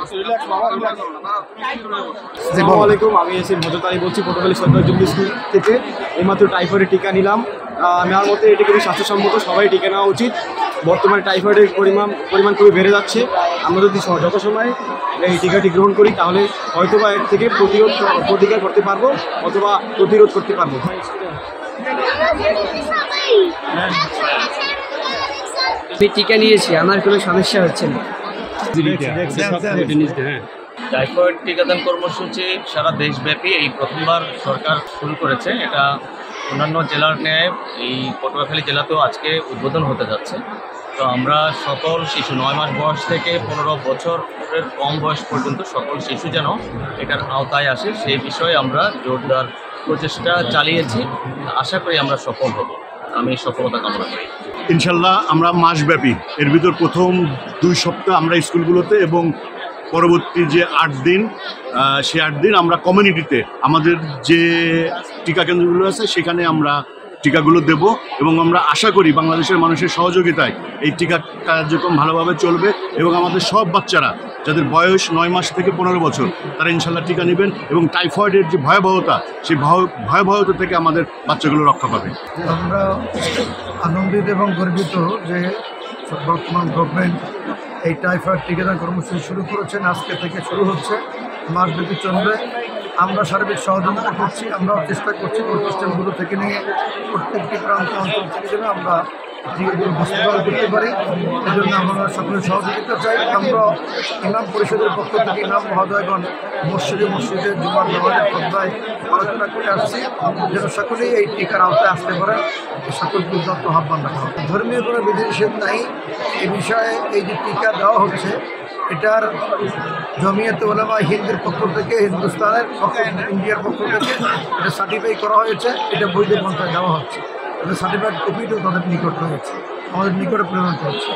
আসসালামু আলাইকুম, আমি এসে মজুদ আলী বলছি পটুয়াখালী সরকারি জুবিলি স্কুল থেকে। এইমাত্র টাইফয়েডের টিকা নিলাম। আমার মতে এটি খুবই স্বাস্থ্যসম্মত, সবাই টিকা নেওয়া উচিত। বর্তমানে টাইফয়েডের পরিমাণ খুবই বেড়ে যাচ্ছে। আমরা যদি যথাসময়ে এই টিকাটি গ্রহণ করি তাহলে হয়তোবা এর থেকে প্রতিকার করতে পারবো অথবা প্রতিরোধ করতে পারবো। আমি টিকা নিয়েছি, আমার কোনো সমস্যা হচ্ছে না। টাইফয়েড টিকাদান কর্মসূচি সারা দেশব্যাপী এই প্রথমবার সরকার শুরু করেছে। এটা অন্যান্য জেলার ন্যায় এই পটুয়াখালী জেলাতেও আজকে উদ্বোধন হতে যাচ্ছে। তো আমরা সকল শিশু 9 মাস বয়স থেকে 15 বছরের কম বয়স পর্যন্ত সকল শিশু যেন এটার আওতায় আসে সেই বিষয়ে আমরা জোরদার প্রচেষ্টা চালিয়েছি। আশা করি আমরা সফল হব, আমি সফলতা কামনা করি। ইনশাল্লাহ আমরা মাসব্যাপী, এর ভিতর প্রথম 2 সপ্তাহ আমরা স্কুলগুলোতে এবং পরবর্তী যে 8 দিন সেই 8 দিন আমরা কমিউনিটিতে আমাদের যে টিকা কেন্দ্রগুলো আছে সেখানে আমরা টিকাগুলো দেব এবং আমরা আশা করি বাংলাদেশের মানুষের সহযোগিতায় এই টিকা কার্যক্রম ভালোভাবে চলবে এবং আমাদের সব বাচ্চারা যাদের বয়স 9 মাস থেকে 15 বছর তারা ইনশাল্লাহ টিকা নেবেন এবং টাইফয়েডের যে ভয়াবহতা সেই ভয়াবহতা থেকে আমাদের বাচ্চাগুলো রক্ষা পাবে। আমরা আনন্দিত এবং গর্বিত যে বর্তমান গভর্নমেন্ট এই টাইফয়েড টিকাদান কর্মসূচি শুরু করেছেন। আজকে থেকে শুরু হচ্ছে, মাসব্যাপী চলবে। আমরা সার্বিক সহযোগিতা করছি, আমরাও চেষ্টা করছি প্রতিষ্ঠানগুলো থেকে নিয়ে প্রত্যেকটি প্রান্ত অঞ্চল থেকে যেন আমরা টিকাগুলো বাস্তবায়ন করতে পারি। এই জন্য আমরা সকলের সহযোগিতা চাই। আমরা ইমাম পরিষদের পক্ষ থেকে ইমাম মহোদয়গণ মসজিদে জুমার নামাজের পর্দায় আলোচনা করে আসছি যেন সকলেই এই টিকার আওতায় আসতে পারে। সকলকে উদ্যত আহ্বান রাখা হবে। ধর্মীয় কোনো বিধিনিষেধ নাই এ বিষয়ে। এই যে টিকা দেওয়া হচ্ছে এটার জমিয়তে উলামা হিন্দের পক্ষ থেকে, হিন্দুস্তানের ইন্ডিয়ার পক্ষ থেকে এটা সার্টিফাই করা হয়েছে। এটা বৈধ পন্থায় দেওয়া হচ্ছে। এটা সার্টিফাইড কপিটাও তাদের নিকট রয়েছে, আমাদের নিকটে প্রেরণ করেছে।